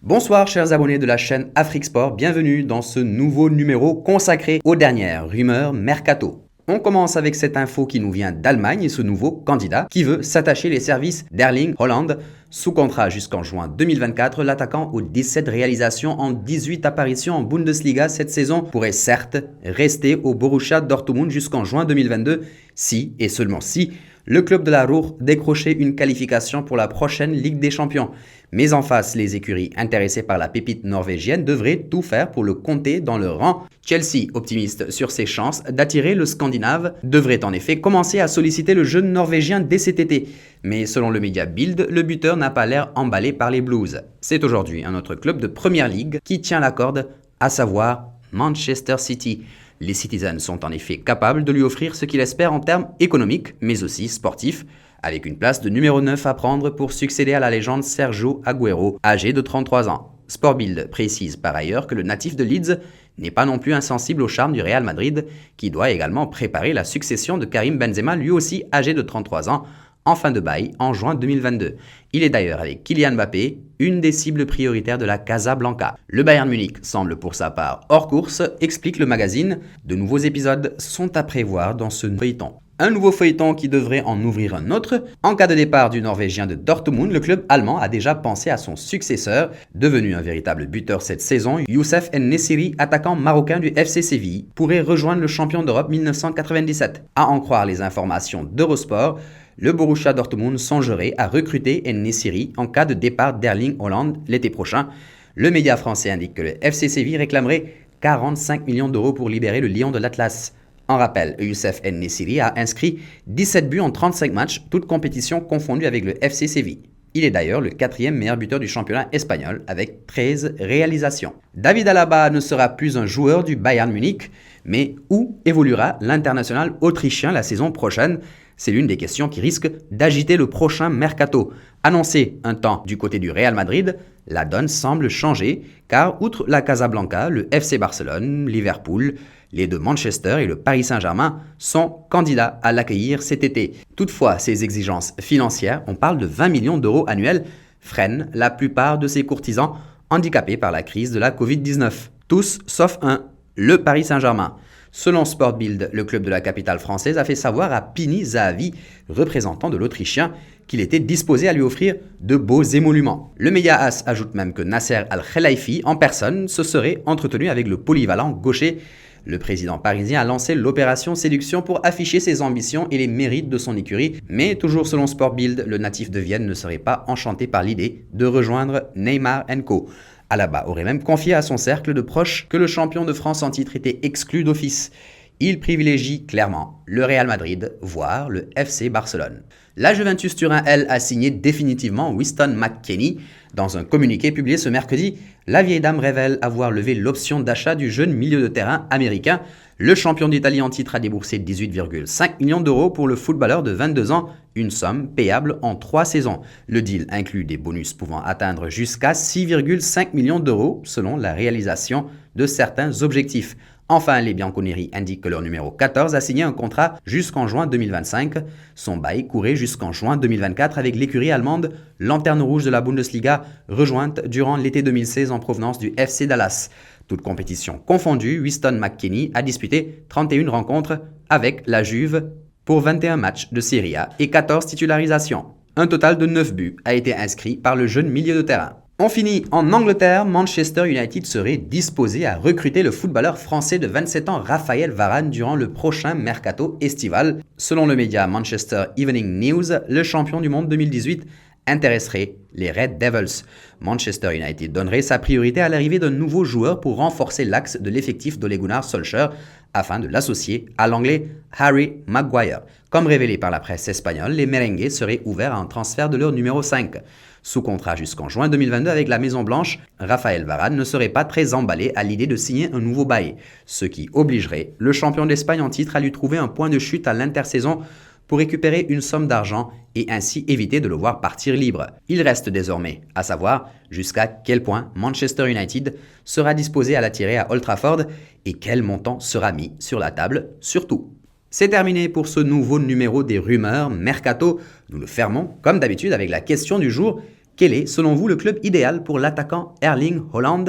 Bonsoir chers abonnés de la chaîne Afrique Sport, bienvenue dans ce nouveau numéro consacré aux dernières rumeurs mercato. On commence avec cette info qui nous vient d'Allemagne et ce nouveau candidat qui veut s'attacher les services d'Erling Haaland. Sous contrat jusqu'en juin 2024, l'attaquant aux 17 réalisations en 18 apparitions en Bundesliga cette saison pourrait certes rester au Borussia Dortmund jusqu'en juin 2022 si et seulement si le club de la Ruhr décrochait une qualification pour la prochaine Ligue des Champions. Mais en face, les écuries intéressées par la pépite norvégienne devraient tout faire pour le compter dans leur rang. Chelsea, optimiste sur ses chances d'attirer le Scandinave, devrait en effet commencer à solliciter le jeune norvégien dès cet été. Mais selon le média Bild, le buteur n'a pas l'air emballé par les Blues. C'est aujourd'hui un autre club de Première Ligue qui tient la corde, à savoir Manchester City. Les Citizens sont en effet capables de lui offrir ce qu'il espère en termes économiques, mais aussi sportifs, avec une place de numéro 9 à prendre pour succéder à la légende Sergio Agüero, âgé de 33 ans. Sport Bild précise par ailleurs que le natif de Leeds n'est pas non plus insensible au charme du Real Madrid, qui doit également préparer la succession de Karim Benzema, lui aussi âgé de 33 ans, en fin de bail en juin 2022. Il est d'ailleurs avec Kylian Mbappé, une des cibles prioritaires de la Casablanca. Le Bayern Munich semble pour sa part hors course, explique le magazine. De nouveaux épisodes sont à prévoir dans ce feuilleton. Un nouveau feuilleton qui devrait en ouvrir un autre. En cas de départ du Norvégien de Dortmund, le club allemand a déjà pensé à son successeur. Devenu un véritable buteur cette saison, Youssef En-Nesyri, attaquant marocain du FC Séville, pourrait rejoindre le champion d'Europe 1997. À en croire les informations d'Eurosport, le Borussia Dortmund songerait à recruter En-Nesyri en cas de départ d'Erling Haaland l'été prochain. Le média français indique que le FC Séville réclamerait 45 millions d'euros pour libérer le lion de l'Atlas. En rappel, Youssef En-Nesyri a inscrit 17 buts en 35 matchs, toutes compétitions confondues avec le FC Séville. Il est d'ailleurs le 4e meilleur buteur du championnat espagnol avec 13 réalisations. David Alaba ne sera plus un joueur du Bayern Munich, mais où évoluera l'international autrichien la saison prochaine ? C'est l'une des questions qui risque d'agiter le prochain mercato. Annoncé un temps du côté du Real Madrid, la donne semble changer car outre la Casablanca, le FC Barcelone, Liverpool, les deux Manchester et le Paris Saint-Germain sont candidats à l'accueillir cet été. Toutefois, ces exigences financières, on parle de 20 millions d'euros annuels, freinent la plupart de ces courtisans handicapés par la crise de la Covid-19. Tous sauf un, le Paris Saint-Germain. Selon Sport Bild, le club de la capitale française a fait savoir à Pini Zahavi, représentant de l'Autrichien, qu'il était disposé à lui offrir de beaux émoluments. Le média AS ajoute même que Nasser Al-Khelaifi, en personne, se serait entretenu avec le polyvalent gaucher. Le président parisien a lancé l'opération séduction pour afficher ses ambitions et les mérites de son écurie, mais toujours selon Sport Bild, le natif de Vienne ne serait pas enchanté par l'idée de rejoindre Neymar & Co. Alaba aurait même confié à son cercle de proches que le champion de France en titre était exclu d'office. Il privilégie clairement le Real Madrid, voire le FC Barcelone. La Juventus Turin, elle, a signé définitivement Weston McKennie. Dans un communiqué publié ce mercredi, la vieille dame révèle avoir levé l'option d'achat du jeune milieu de terrain américain. Le champion d'Italie en titre a déboursé 18,5 millions d'euros pour le footballeur de 22 ans, une somme payable en 3 saisons. Le deal inclut des bonus pouvant atteindre jusqu'à 6,5 millions d'euros selon la réalisation de certains objectifs. Enfin, les Bianconeri indiquent que leur numéro 14 a signé un contrat jusqu'en juin 2025. Son bail courait jusqu'en juin 2024 avec l'écurie allemande Lanterne Rouge de la Bundesliga, rejointe durant l'été 2016 en provenance du FC Dallas. Toute compétition confondue, Weston McKennie a disputé 31 rencontres avec la Juve pour 21 matchs de Serie A et 14 titularisations. Un total de 9 buts a été inscrit par le jeune milieu de terrain. On finit en Angleterre, Manchester United serait disposé à recruter le footballeur français de 27 ans Raphaël Varane durant le prochain mercato estival. Selon le média Manchester Evening News, le champion du monde 2018 intéresserait les Red Devils. Manchester United donnerait sa priorité à l'arrivée d'un nouveau joueur pour renforcer l'axe de l'effectif d'Ole Gunnar Solskjaer afin de l'associer à l'anglais Harry Maguire. Comme révélé par la presse espagnole, les merengues seraient ouverts à un transfert de leur numéro 5. Sous contrat jusqu'en juin 2022 avec la Maison Blanche, Raphaël Varane ne serait pas très emballé à l'idée de signer un nouveau bail, ce qui obligerait le champion d'Espagne en titre à lui trouver un point de chute à l'intersaison pour récupérer une somme d'argent et ainsi éviter de le voir partir libre. Il reste désormais à savoir jusqu'à quel point Manchester United sera disposé à l'attirer à Old Trafford et quel montant sera mis sur la table surtout. C'est terminé pour ce nouveau numéro des rumeurs Mercato. Nous le fermons comme d'habitude avec la question du jour. Quel est, selon vous, le club idéal pour l'attaquant Erling Haaland?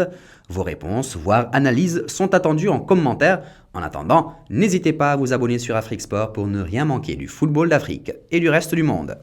Vos réponses, voire analyses, sont attendues en commentaire. En attendant, n'hésitez pas à vous abonner sur Afrique Sport pour ne rien manquer du football d'Afrique et du reste du monde.